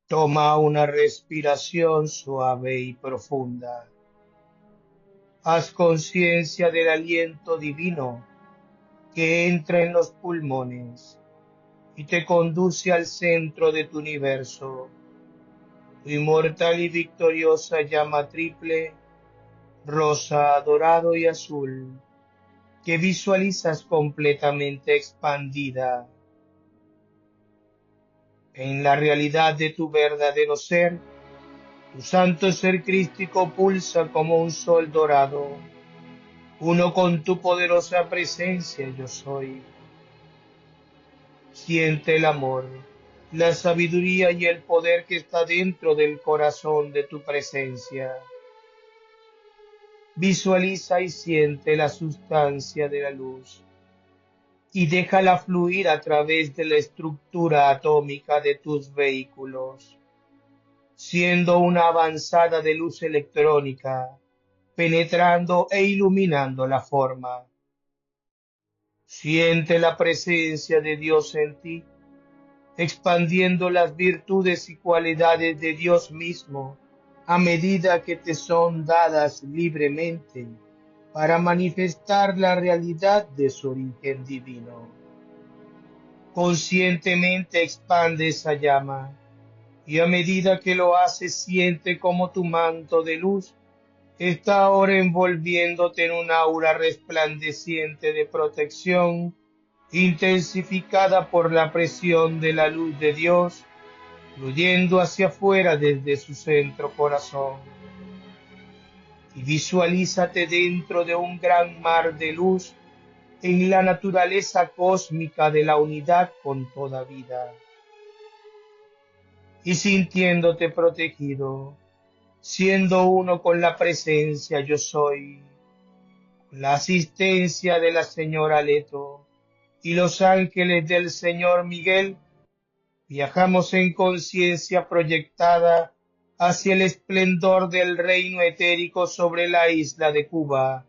Toma una respiración suave y profunda. Haz conciencia del aliento divino que entra en los pulmones y te conduce al centro de tu universo. Tu inmortal y victoriosa llama triple, rosa, dorado y azul, que visualizas completamente expandida. En la realidad de tu verdadero ser, tu santo ser crístico pulsa como un sol dorado, uno con tu poderosa presencia yo soy. Siente el amor, la sabiduría y el poder que está dentro del corazón de tu presencia. Visualiza y siente la sustancia de la luz y déjala fluir a través de la estructura atómica de tus vehículos, siendo una avanzada de luz electrónica, penetrando e iluminando la forma. Siente la presencia de Dios en ti, expandiendo las virtudes y cualidades de Dios mismo a medida que te son dadas libremente para manifestar la realidad de su origen divino. Conscientemente expande esa llama y a medida que lo haces siente como tu manto de luz está ahora envolviéndote en un aura resplandeciente de protección, intensificada por la presión de la luz de Dios, fluyendo hacia afuera desde su centro corazón. Y visualízate dentro de un gran mar de luz en la naturaleza cósmica de la unidad con toda vida. Y sintiéndote protegido, siendo uno con la presencia yo soy, con la asistencia de la señora Leto y los ángeles del señor Miguel, viajamos en conciencia proyectada hacia el esplendor del reino etérico sobre la isla de Cuba,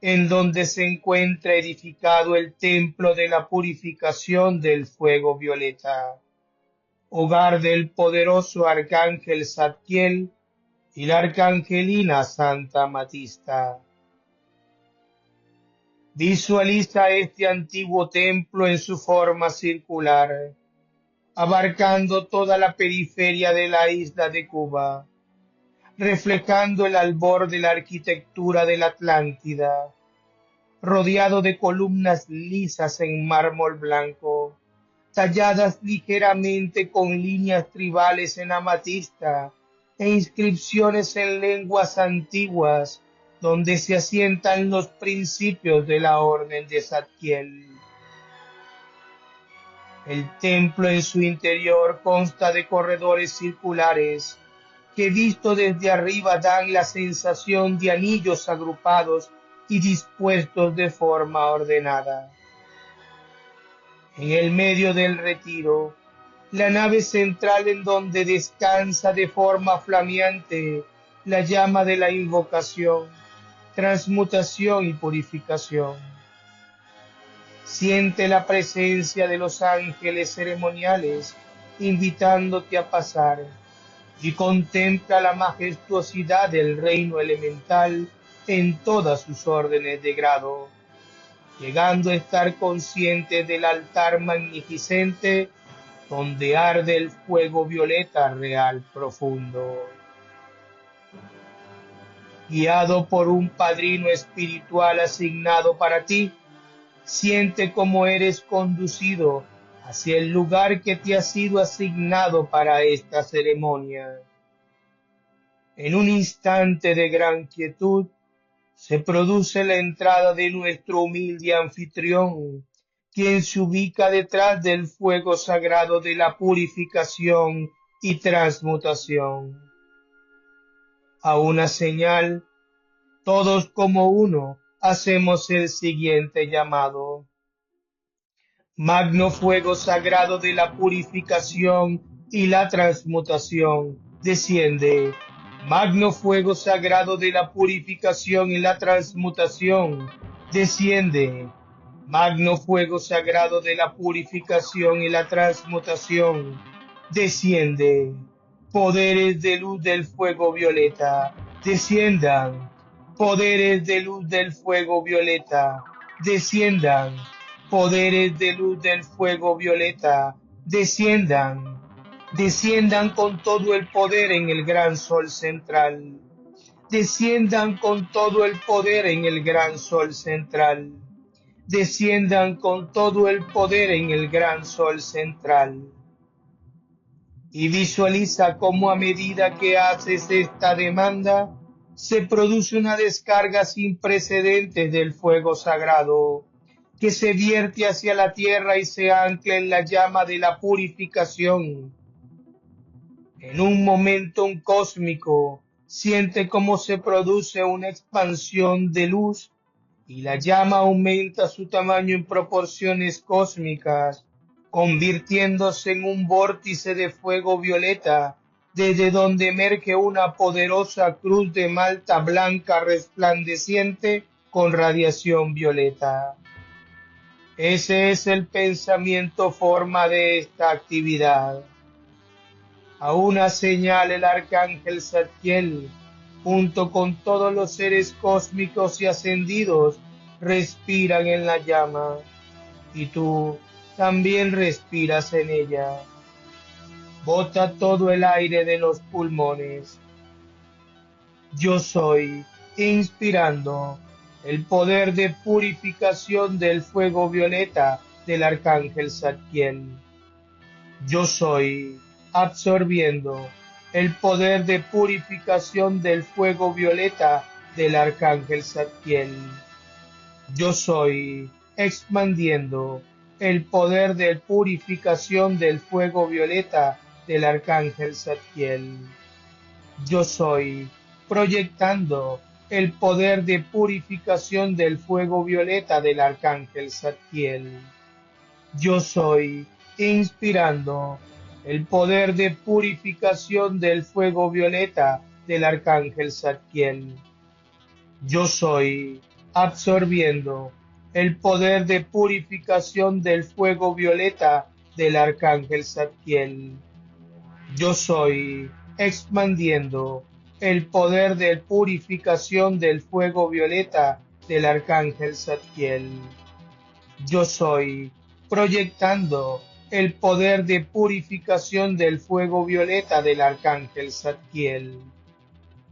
en donde se encuentra edificado el templo de la purificación del fuego violeta, hogar del poderoso arcángel Zadkiel y la arcangelina Santa Matista. Visualiza este antiguo templo en su forma circular, abarcando toda la periferia de la isla de Cuba, reflejando el albor de la arquitectura de la Atlántida, rodeado de columnas lisas en mármol blanco, talladas ligeramente con líneas tribales en amatista e inscripciones en lenguas antiguas, donde se asientan los principios de la orden de Zadkiel. El templo en su interior consta de corredores circulares que visto desde arriba dan la sensación de anillos agrupados y dispuestos de forma ordenada. En el medio del retiro, la nave central en donde descansa de forma flameante la llama de la invocación, transmutación y purificación. Siente la presencia de los ángeles ceremoniales invitándote a pasar y contempla la majestuosidad del reino elemental en todas sus órdenes de grado, llegando a estar consciente del altar magnificente donde arde el fuego violeta real profundo. Guiado por un padrino espiritual asignado para ti, siente cómo eres conducido hacia el lugar que te ha sido asignado para esta ceremonia. En un instante de gran quietud, se produce la entrada de nuestro humilde anfitrión, quien se ubica detrás del fuego sagrado de la purificación y transmutación. A una señal, todos como uno hacemos el siguiente llamado. Magno fuego sagrado de la purificación y la transmutación, desciende. Magno fuego sagrado de la purificación y la transmutación, desciende. Magno fuego sagrado de la purificación y la transmutación, desciende. Poderes de luz del fuego violeta, desciendan. Poderes de luz del fuego violeta, desciendan. Poderes de luz del fuego violeta, desciendan. Desciendan con todo el poder en el gran sol central. Desciendan con todo el poder en el gran sol central. Desciendan con todo el poder en el gran sol central. Y visualiza cómo a medida que haces esta demanda, se produce una descarga sin precedentes del fuego sagrado, que se vierte hacia la tierra y se ancla en la llama de la purificación. En un momento cósmico, siente cómo se produce una expansión de luz y la llama aumenta su tamaño en proporciones cósmicas, convirtiéndose en un vórtice de fuego violeta, desde donde emerge una poderosa cruz de malta blanca resplandeciente con radiación violeta. Ese es el pensamiento forma de esta actividad. A una señal el arcángel Zadkiel, junto con todos los seres cósmicos y ascendidos, respiran en la llama, y tú también respiras en ella. Bota todo el aire de los pulmones. Yo soy, inspirando el poder de purificación del fuego violeta del arcángel Zadkiel. Yo soy, absorbiendo el poder de purificación del fuego violeta del arcángel Zadkiel. Yo soy, expandiendo el poder de purificación del fuego violeta del arcángel Zadkiel. Yo soy, proyectando el poder de purificación del fuego violeta del arcángel Zadkiel. Yo soy, inspirando el poder de purificación del fuego violeta del arcángel Zadkiel. Yo soy, absorbiendo el poder de purificación del fuego violeta del arcángel Zadkiel. Yo soy, expandiendo el poder de purificación del fuego violeta del arcángel Zadkiel. Yo soy, proyectando el poder de purificación del fuego violeta del arcángel Zadkiel.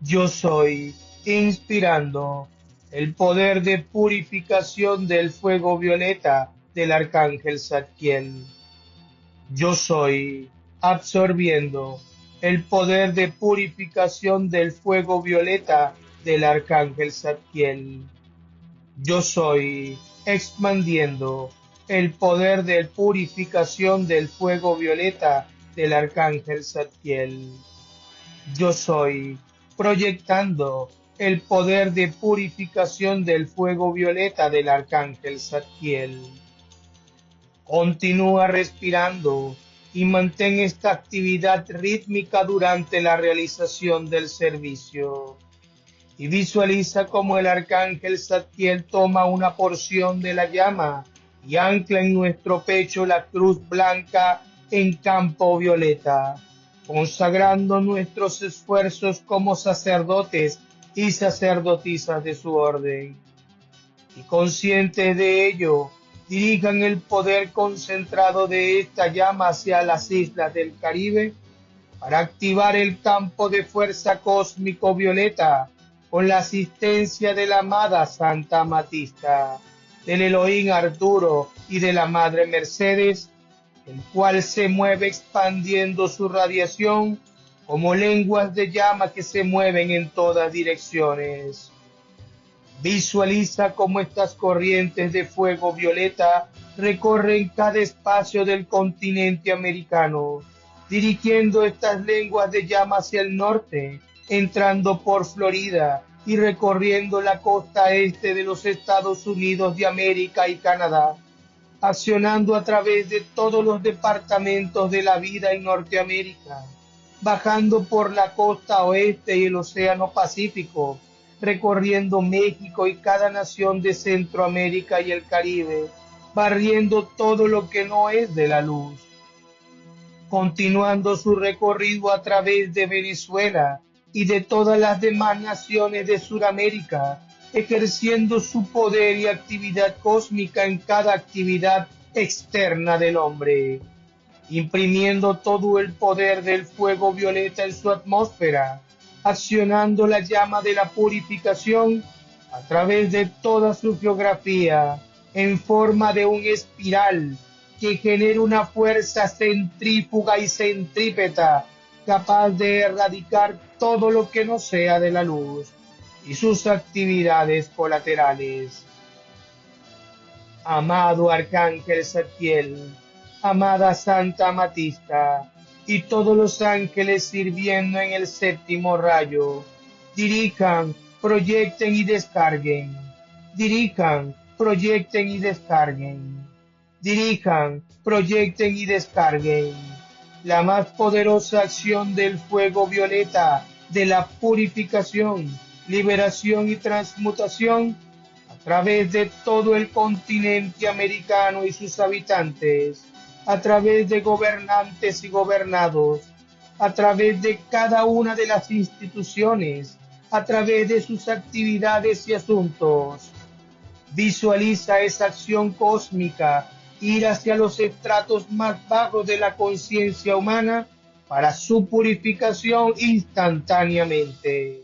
Yo soy, inspirando el poder de purificación del fuego violeta del arcángel Zadkiel. Yo soy, absorbiendo el poder de purificación del fuego violeta del arcángel Zadkiel. Yo soy, expandiendo el poder de purificación del fuego violeta del arcángel Zadkiel. Yo soy, proyectando el poder de purificación del fuego violeta del arcángel Zadkiel. Continúa respirando y mantén esta actividad rítmica durante la realización del servicio. Y visualiza cómo el arcángel Zadkiel toma una porción de la llama y ancla en nuestro pecho la cruz blanca en campo violeta, consagrando nuestros esfuerzos como sacerdotes y sacerdotisas de su orden. Y conscientes de ello, dirijan el poder concentrado de esta llama hacia las islas del Caribe para activar el campo de fuerza cósmico violeta con la asistencia de la amada Santa Amatista, del Elohim Arturo y de la Madre Mercedes, el cual se mueve expandiendo su radiación como lenguas de llama que se mueven en todas direcciones. Visualiza cómo estas corrientes de fuego violeta recorren cada espacio del continente americano, dirigiendo estas lenguas de llama hacia el norte, entrando por Florida y recorriendo la costa este de los Estados Unidos de América y Canadá, accionando a través de todos los departamentos de la vida en Norteamérica, bajando por la costa oeste y el Océano Pacífico, recorriendo México y cada nación de Centroamérica y el Caribe, barriendo todo lo que no es de la luz. continuando su recorrido a través de Venezuela y de todas las demás naciones de Sudamérica, ejerciendo su poder y actividad cósmica en cada actividad externa del hombre, imprimiendo todo el poder del fuego violeta en su atmósfera, accionando la llama de la purificación a través de toda su geografía en forma de un espiral que genera una fuerza centrífuga y centrípeta capaz de erradicar todo lo que no sea de la luz y sus actividades colaterales. Amado Arcángel Zadkiel, amada Santa Amatista, y todos los ángeles sirviendo en el séptimo rayo, dirijan, proyecten y descarguen. Dirijan, proyecten y descarguen. Dirijan, proyecten y descarguen la más poderosa acción del fuego violeta de la purificación, liberación y transmutación a través de todo el continente americano y sus habitantes, a través de gobernantes y gobernados, a través de cada una de las instituciones, a través de sus actividades y asuntos. Visualiza esa acción cósmica ir hacia los estratos más bajos de la conciencia humana para su purificación instantáneamente.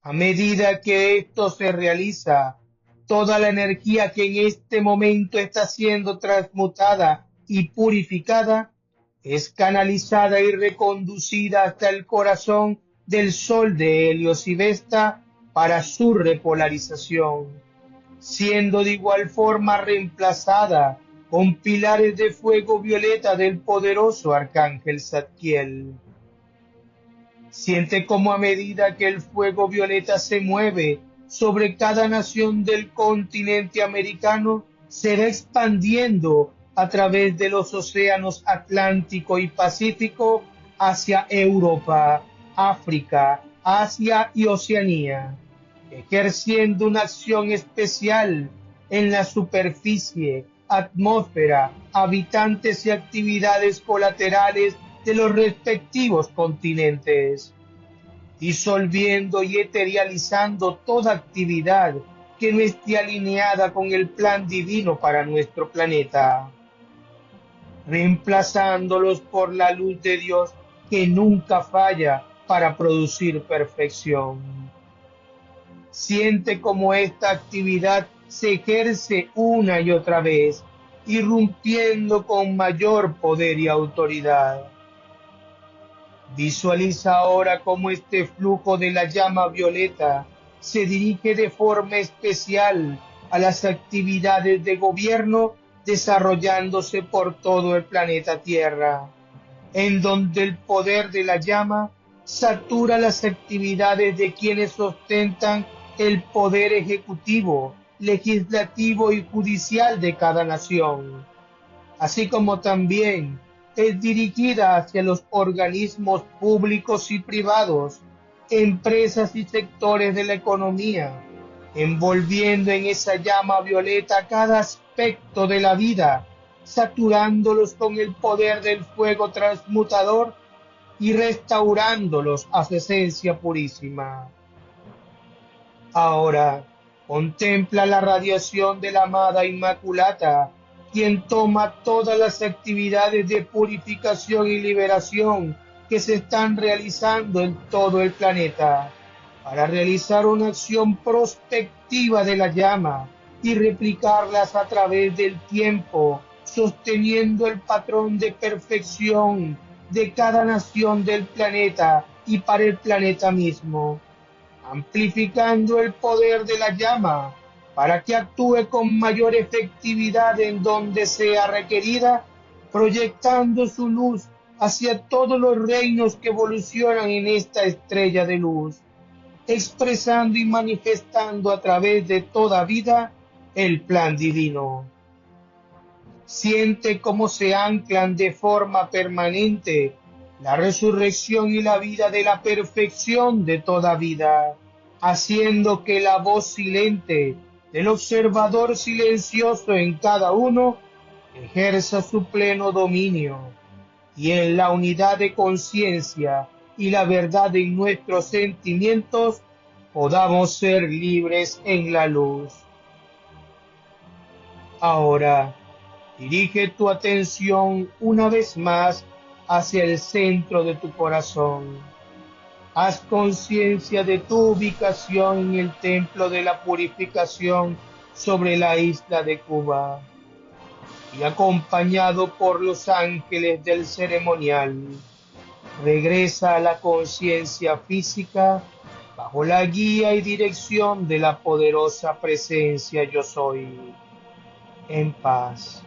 A medida que esto se realiza, toda la energía que en este momento está siendo transmutada y purificada es canalizada y reconducida hasta el corazón del sol de Helios y Vesta para su repolarización, siendo de igual forma reemplazada con pilares de fuego violeta del poderoso Arcángel Zadkiel. Siente cómo a medida que el fuego violeta se mueve sobre cada nación del continente americano, se va expandiendo a través de los océanos Atlántico y Pacífico hacia Europa, África, Asia y Oceanía, ejerciendo una acción especial en la superficie, atmósfera, habitantes y actividades colaterales de los respectivos continentes, disolviendo y eterializando toda actividad que no esté alineada con el plan divino para nuestro planeta, reemplazándolos por la luz de Dios que nunca falla para producir perfección. Siente cómo esta actividad se ejerce una y otra vez, irrumpiendo con mayor poder y autoridad. Visualiza ahora cómo este flujo de la llama violeta se dirige de forma especial a las actividades de gobierno desarrollándose por todo el planeta Tierra, en donde el poder de la llama satura las actividades de quienes ostentan el poder ejecutivo, legislativo y judicial de cada nación, así como también es dirigida hacia los organismos públicos y privados, empresas y sectores de la economía, envolviendo en esa llama violeta cada aspecto de la vida, saturándolos con el poder del fuego transmutador y restaurándolos a su esencia purísima. Ahora, contempla la radiación de la amada Inmaculata, quien toma todas las actividades de purificación y liberación que se están realizando en todo el planeta, para realizar una acción prospectiva de la llama y replicarlas a través del tiempo, sosteniendo el patrón de perfección de cada nación del planeta y para el planeta mismo, amplificando el poder de la llama para que actúe con mayor efectividad en donde sea requerida, proyectando su luz hacia todos los reinos que evolucionan en esta estrella de luz, expresando y manifestando a través de toda vida el plan divino. Siente cómo se anclan de forma permanente la resurrección y la vida de la perfección de toda vida, haciendo que la voz silente del observador silencioso en cada uno ejerza su pleno dominio, y en la unidad de conciencia y la verdad en nuestros sentimientos podamos ser libres en la luz. Ahora, dirige tu atención una vez más hacia el centro de tu corazón. Haz conciencia de tu ubicación en el templo de la purificación sobre la isla de Cuba y acompañado por los ángeles del ceremonial, regresa a la conciencia física bajo la guía y dirección de la poderosa presencia Yo Soy, en paz.